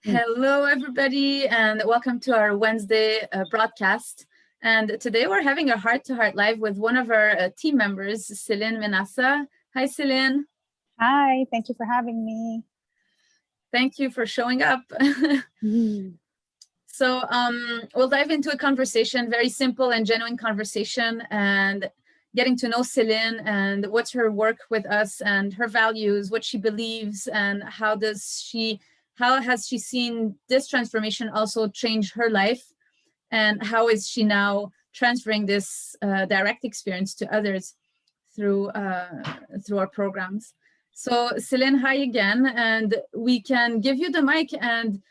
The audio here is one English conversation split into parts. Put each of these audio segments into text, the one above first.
Hello, everybody, and welcome to our Wednesday broadcast. And today we're having a heart-to-heart live with one of our team members, Céline Menassa. Hi, Céline. Hi, thank you for having me. Thank you for showing up. So we'll dive into a conversation, very simple and genuine conversation, and getting to know Céline and what's her work with us and her values, what she believes, and how has she seen this transformation also change her life, and how is she now transferring this direct experience to others through our programs. So Céline, hi again, and we can give you the mic and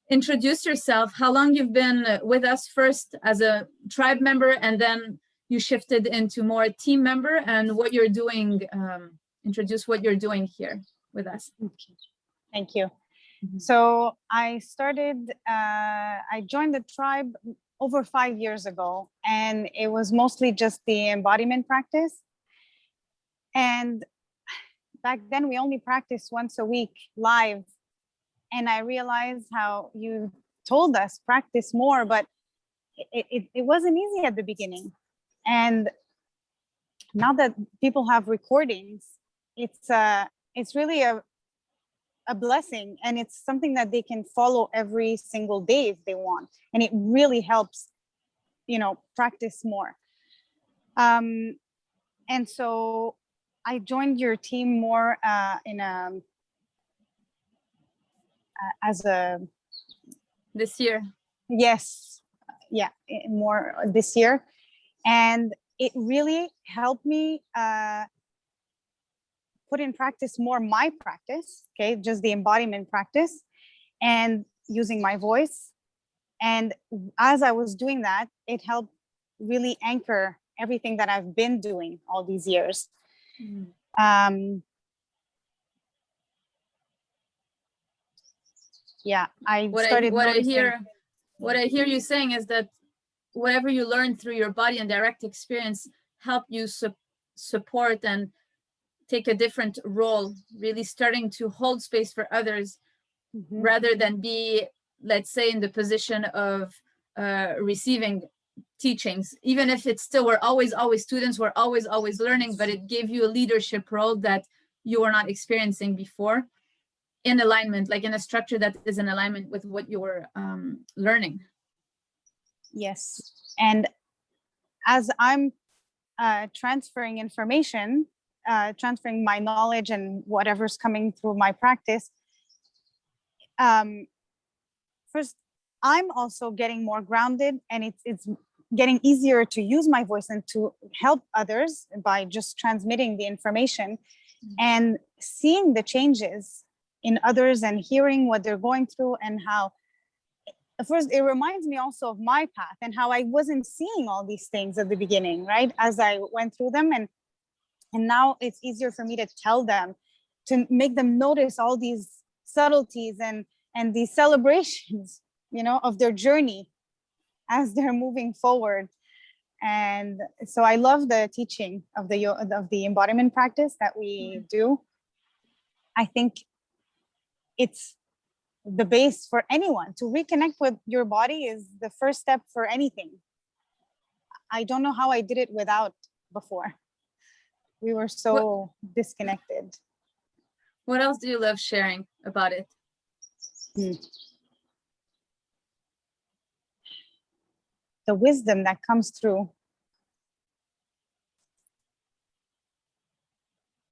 introduce yourself, how long you've been with us, first as a tribe member, and then you shifted into more team member, and what you're doing. Introduce what you're doing here with us. Okay. Thank you. So I joined the tribe over 5 years ago, and it was mostly just the embodiment practice. And back then we only practiced once a week live. And I realized how you told us practice more, but it wasn't easy at the beginning. And now that people have recordings, it's really a blessing, and it's something that they can follow every single day if they want, and it really helps, practice more. And so I joined your team more this year. Yes, yeah, more this year, and it really helped me put in practice more my practice, okay, just the embodiment practice and using my voice. And as I was doing that, it helped really anchor everything that I've been doing all these years. Yeah, what I hear you saying is that whatever you learn through your body and direct experience help you support and take a different role, really starting to hold space for others, rather than be, let's say, in the position of receiving teachings, even if it's still, we're always students, we're always learning, but it gave you a leadership role that you were not experiencing before, in alignment, like in a structure that is in alignment with what you were learning. Yes, and as I'm transferring information, transferring my knowledge and whatever's coming through my practice, first, I'm also getting more grounded, and it's getting easier to use my voice and to help others by just transmitting the information and seeing the changes in others and hearing what they're going through, and how first it reminds me also of my path and how I wasn't seeing all these things at the beginning, right, as I went through them, and now it's easier for me to tell them, to make them notice all these subtleties and these celebrations, of their journey as they're moving forward. And so I love the teaching of the embodiment practice that we do. I think it's the base for anyone. To reconnect with your body is the first step for anything. I don't know how I did it without before. We were so disconnected. What else do you love sharing about it? The wisdom that comes through.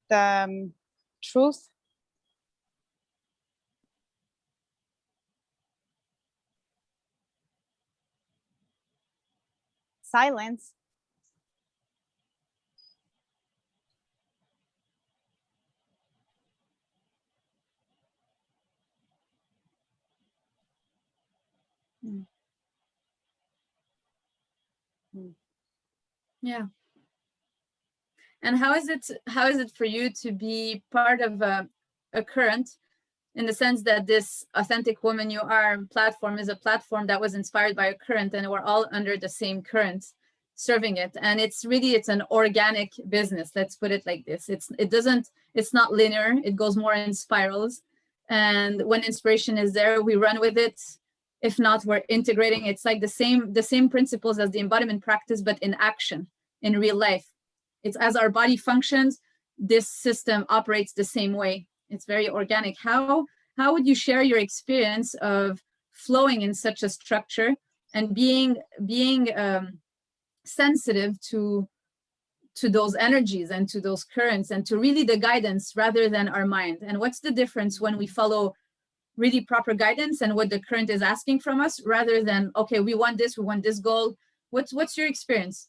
The truth. Silence. Yeah. And how is it for you to be part of a current, in the sense that this Authentic Woman You Are platform is a platform that was inspired by a current, and we're all under the same current serving it, and it's an organic business, let's put it like this. It's not linear, it goes more in spirals, And when inspiration is there, we run with it. If not, we're integrating. It's like the same principles as the embodiment practice, but in action, in real life. It's as our body functions, this system operates the same way. It's very organic. How would you share your experience of flowing in such a structure and being sensitive to those energies and to those currents and to really the guidance rather than our mind? And what's the difference when we follow really proper guidance and what the current is asking from us rather than, okay, we want this goal? What's your experience,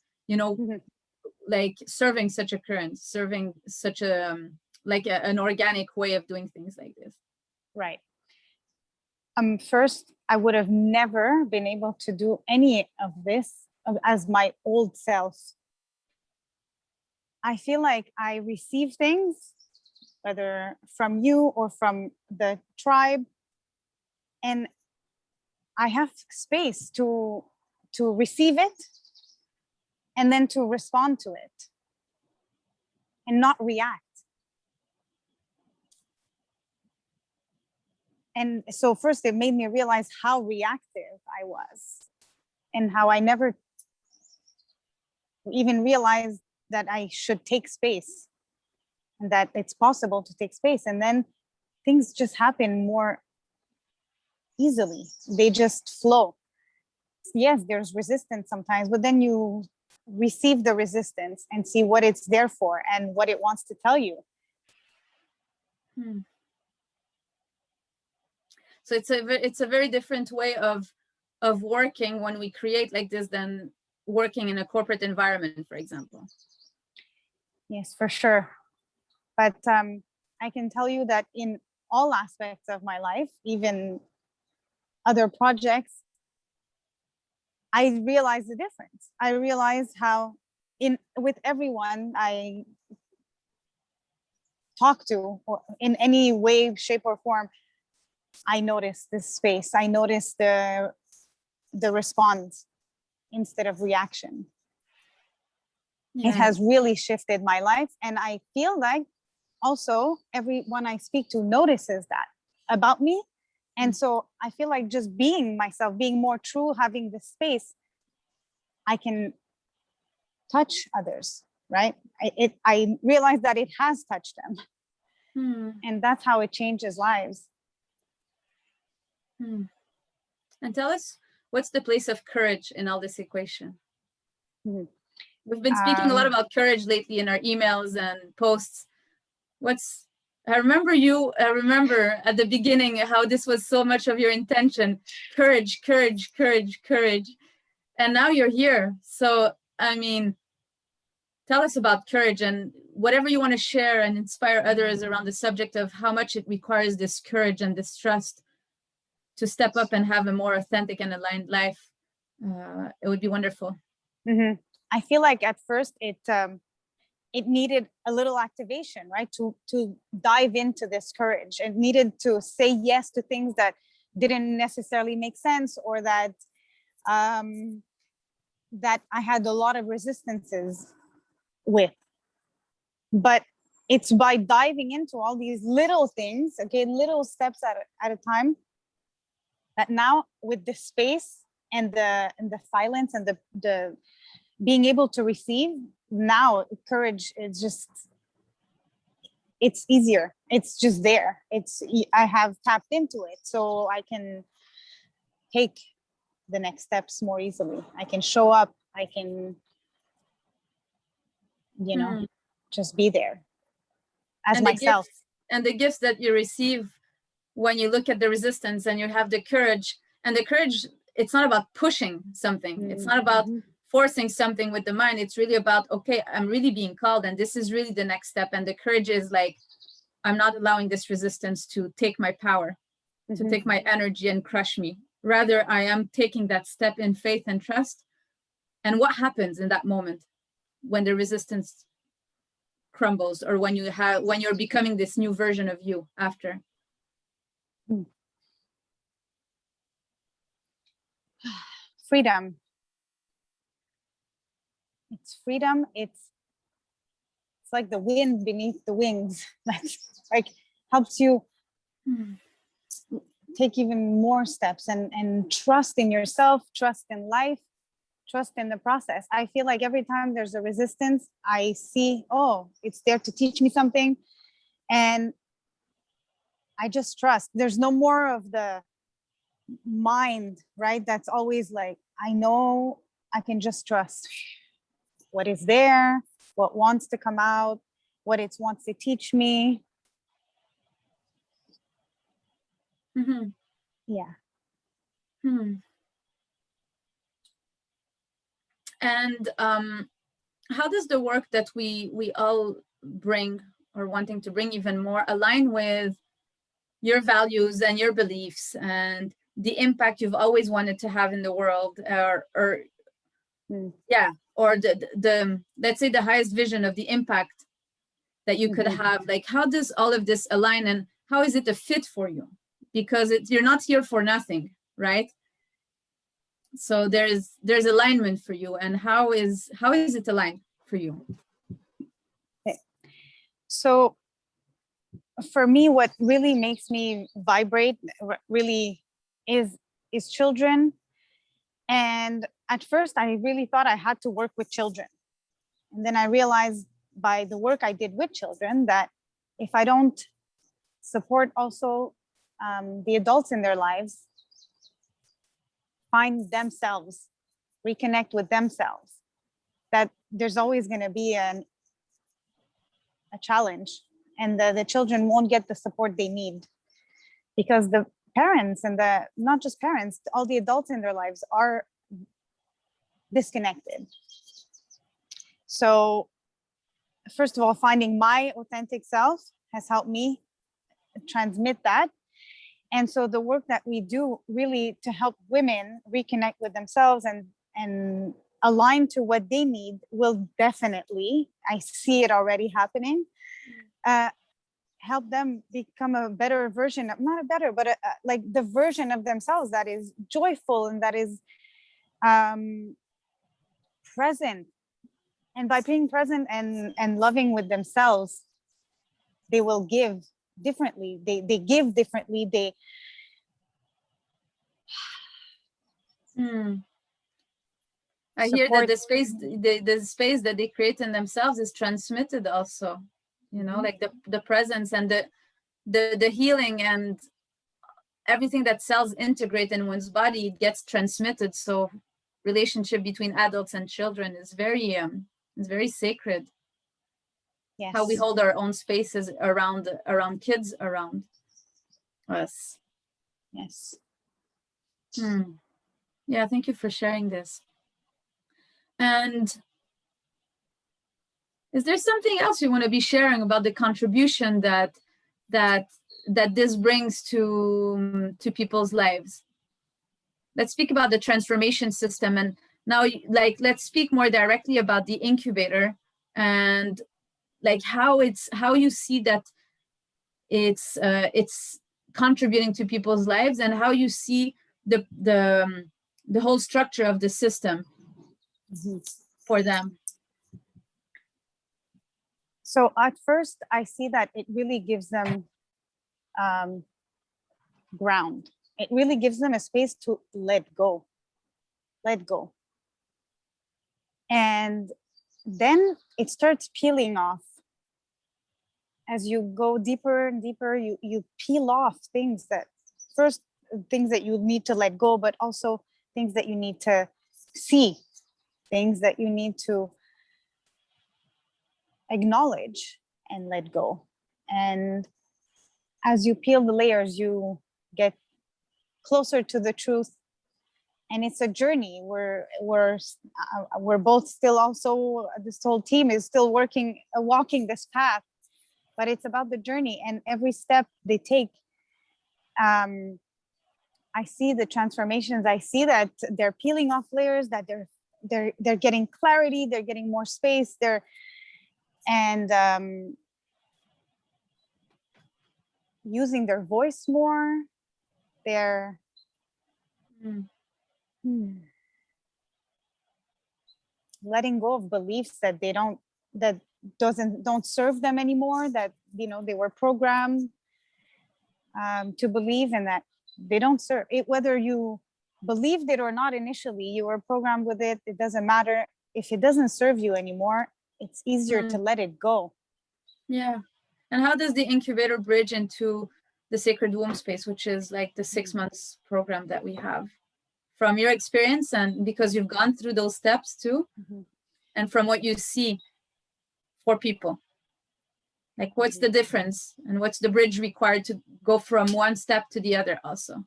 like serving such a current, serving such a like an organic way of doing things like this? Right. First, I would have never been able to do any of this as my old self. I feel like I receive things, whether from you or from the tribe, and I have space to receive it and then to respond to it and not react. And so first it made me realize how reactive I was and how I never even realized that I should take space and that it's possible to take space. And then things just happen more easily. They just flow. Yes, there's resistance sometimes, but then you receive the resistance and see what it's there for and what it wants to tell you. So it's a very different way of working when we create like this than working in a corporate environment, for example. Yes, for sure. But I can tell you that in all aspects of my life, even other projects, I realize the difference. I realize how with everyone I talk to, or in any way, shape, or form, I notice this space. I notice the response instead of reaction. Yeah. It has really shifted my life. And I feel like also everyone I speak to notices that about me. And so I feel like just being myself, being more true, having this space, I can touch others, right? I realize that it has touched them. And that's how it changes lives. And tell us, what's the place of courage in all this equation? We've been speaking a lot about courage lately in our emails and posts. I remember at the beginning how this was so much of your intention. Courage, courage, courage, courage. And now you're here. So, I mean, tell us about courage and whatever you want to share and inspire others around the subject of how much it requires this courage and this trust to step up and have a more authentic and aligned life. It would be wonderful. I feel like at first it needed a little activation, right? To dive into this courage. It needed to say yes to things that didn't necessarily make sense, or that that I had a lot of resistances with. But it's by diving into all these little things, okay, little steps at a time, that now with the space and the silence and the being able to receive, now courage is just, it's easier. It's just there. I have tapped into it, so I can take the next steps more easily. I can show up. I can, just be there as myself. And the gifts that you receive when you look at the resistance and you have the courage, and the courage, it's not about pushing something. It's not about forcing something with the mind. It's really about, okay, I'm really being called and this is really the next step. And the courage is like, I'm not allowing this resistance to take my power, to take my energy and crush me. Rather, I am taking that step in faith and trust. And what happens in that moment when the resistance crumbles, or when you're becoming this new version of you after? Freedom. It's freedom. It's like the wind beneath the wings that like helps you take even more steps and trust in yourself, trust in life, trust in the process. I feel like every time there's a resistance, I see, oh, it's there to teach me something. And I just trust. There's no more of the mind, right? That's always like, I know I can just trust what is there, what wants to come out, what it wants to teach me. Mm-hmm. Yeah. And how does the work that we all bring, or wanting to bring even more, align with your values and your beliefs and the impact you've always wanted to have in the world, or the let's say the highest vision of the impact that you could have? Like, how does all of this align, and how is it a fit for you? Because you're not here for nothing, right? So there's alignment for you, and how is it aligned for you? Okay. So for me, what really makes me vibrate really is children. And at first I really thought I had to work with children, and then I realized by the work I did with children that if I don't support also the adults in their lives, find themselves, reconnect with themselves, that there's always going to be a challenge, and the children won't get the support they need, because the parents and not just parents, all the adults in their lives are disconnected. So first of all, finding my authentic self has helped me transmit that. And so the work that we do really to help women reconnect with themselves and align to what they need will definitely, I see it already happening, help them become a better version of, not a better, but like the version of themselves that is joyful and that is present. And by being present and loving with themselves, they will give differently. They give differently. I hear that the space that they create in themselves is transmitted also, you know, like the presence and the healing and everything that cells integrate in one's body gets transmitted. So relationship between adults and children is very sacred. Yes. How we hold our own spaces around kids around us. Yes. Yeah, thank you for sharing this. And is there something else you want to be sharing about the contribution that this brings to people's lives? Let's speak about the transformation system, and now, like, let's speak more directly about the incubator and like how you see that it's contributing to people's lives, and how you see the whole structure of the system for them. So at first, I see that it really gives them ground. It really gives them a space to let go. And then it starts peeling off. As you go deeper and deeper, you peel off things that you need to let go, but also things that you need to see, things that you need to acknowledge and let go. And as you peel the layers, you get closer to the truth. And it's a journey. We're both still also, this whole team is still walking this path, but it's about the journey, and every step they take, I see the transformations. I see that they're peeling off layers, that they're getting clarity, they're getting more space, and using their voice more. They're letting go of beliefs that don't serve them anymore, that they were programmed to believe, and that they don't serve it, whether you believed it or not. Initially you were programmed with it, it doesn't matter. If it doesn't serve you anymore, it's easier to let it go. Yeah. And how does the incubator bridge into the sacred womb space, which is like the 6 months program that we have? From your experience, and because you've gone through those steps too, and from what you see for people, like what's the difference and what's the bridge required to go from one step to the other also?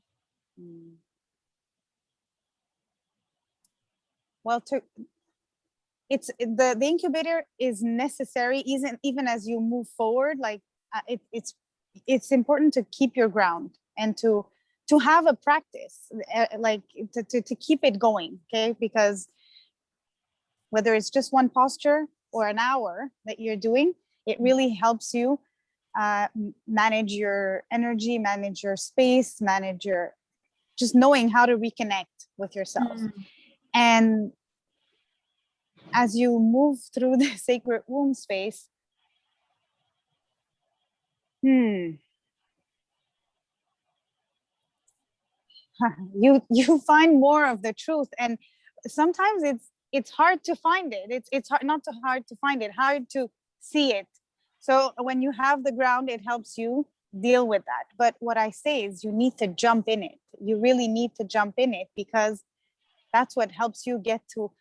Well, it's the incubator is necessary even as you move forward. Like it's important to keep your ground and to have a practice, like to keep it going, okay? Because whether it's just one posture or an hour that you're doing, it really helps you manage your energy, manage your space, manage your, just knowing how to reconnect with yourself. And as you move through the sacred womb space, you find more of the truth. And sometimes it's hard to find it. It's hard, not too hard to find it, hard to see it. So when you have the ground, it helps you deal with that. But what I say is you need to jump in it. You really need to jump in it, because that's what helps you get to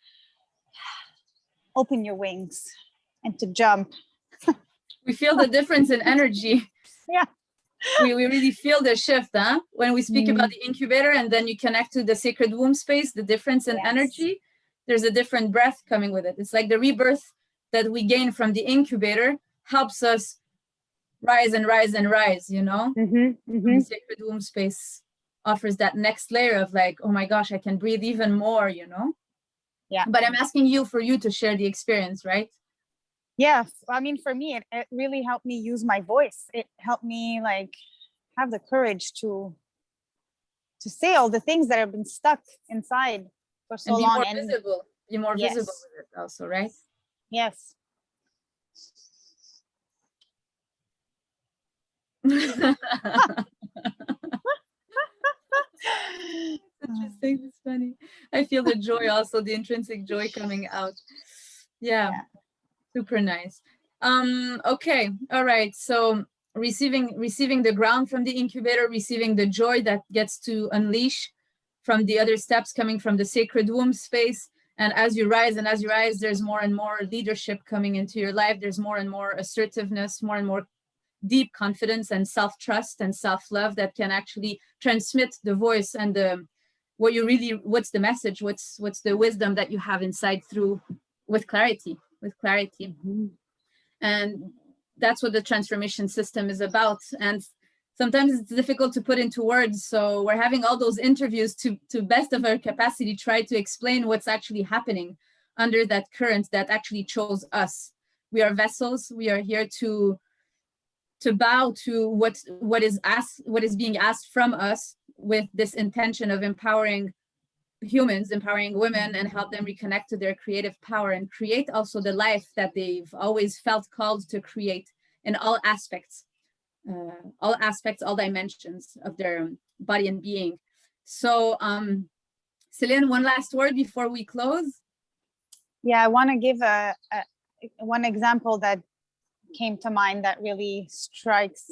open your wings and to jump. We feel the difference in energy. Yeah. We really feel the shift, huh? When we speak about the incubator and then you connect to the sacred womb space, the difference in energy, there's a different breath coming with it. It's like the rebirth that we gain from the incubator helps us rise and rise and rise, you know? The sacred womb space offers that next layer of like, oh my gosh, I can breathe even more, you know? Yeah. But I'm asking you for you to share the experience, right? Yeah, I mean, for me, it really helped me use my voice. It helped me like have the courage to say all the things that have been stuck inside for so long. And be more visible with it also, right? Yes. Interesting. It's funny. I feel the joy also, the intrinsic joy coming out. Yeah. Super nice. Okay. All right. So receiving the ground from the incubator, receiving the joy that gets to unleash from the other steps coming from the sacred womb space. And as you rise, there's more and more leadership coming into your life. There's more and more assertiveness, more and more deep confidence and self-trust and self-love that can actually transmit the voice and what's the message, what's the wisdom that you have inside through with clarity. And that's what the transformation system is about. And sometimes it's difficult to put into words. So we're having all those interviews to best of our capacity, try to explain what's actually happening under that current that actually chose us. We are vessels. We are here to bow to what is being asked from us, with this intention of empowering humans, empowering women, and help them reconnect to their creative power and create also the life that they've always felt called to create in all aspects, all dimensions of their body and being. So Céline, one last word before we close. Yeah, I want to give one example that came to mind that really strikes.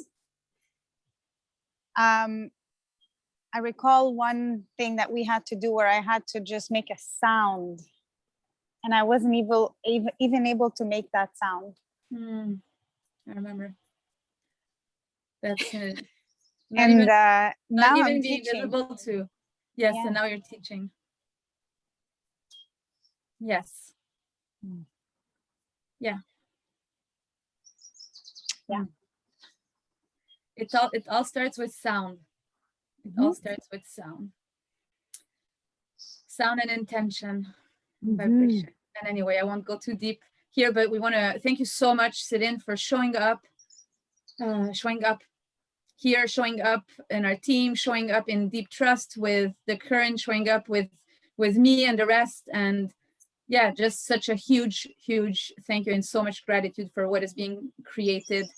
I recall one thing that we had to do where I had to just make a sound, and I wasn't even able to make that sound. I remember. That's it. And not now even I'm being teaching. visible too. Yes, and now you're teaching. Yes. Yeah. It all starts with sound. It all starts with sound. Sound and intention, vibration. And anyway, I won't go too deep here, but we want to thank you so much, Céline, for showing up here, showing up in our team, showing up in deep trust with the current, showing up with me and the rest. And yeah, just such a huge thank you and so much gratitude for what is being co-created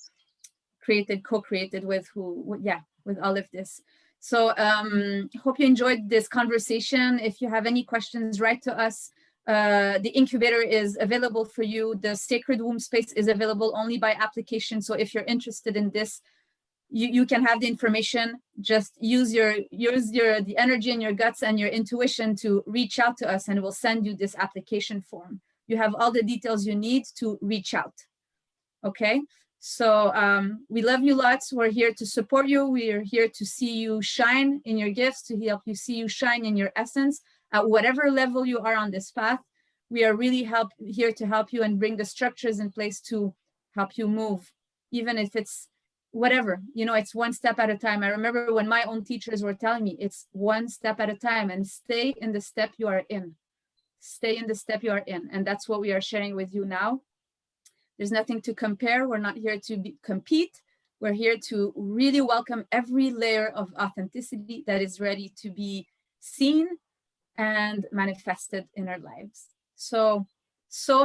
with with all of this. So hope you enjoyed this conversation. If you have any questions, write to us. The incubator is available for you. The Sacred Womb Space is available only by application. So if you're interested in this, you can have the information. Just use the energy in your guts and your intuition to reach out to us, and we'll send you this application form. You have all the details you need to reach out. Okay, so we love you lots. We're here to support you. We are here to see you shine in your gifts, to help you see you shine in your essence at whatever level you are on this path. We are really here to help you and bring the structures in place to help you move, even if it's whatever, it's one step at a time. I remember when my own teachers were telling me it's one step at a time, and stay in the step you are in. Stay in the step you are in. And that's what we are sharing with you now. There's nothing to compare. We're not here to compete. We're here to really welcome every layer of authenticity that is ready to be seen and manifested in our lives. So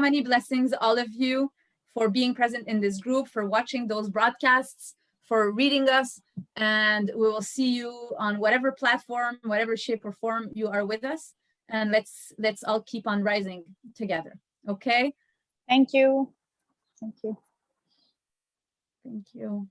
many blessings, all of you, for being present in this group, for watching those broadcasts, for reading us, and we will see you on whatever platform, whatever shape or form you are with us, and let's all keep on rising together. Okay? Thank you. Thank you. Thank you.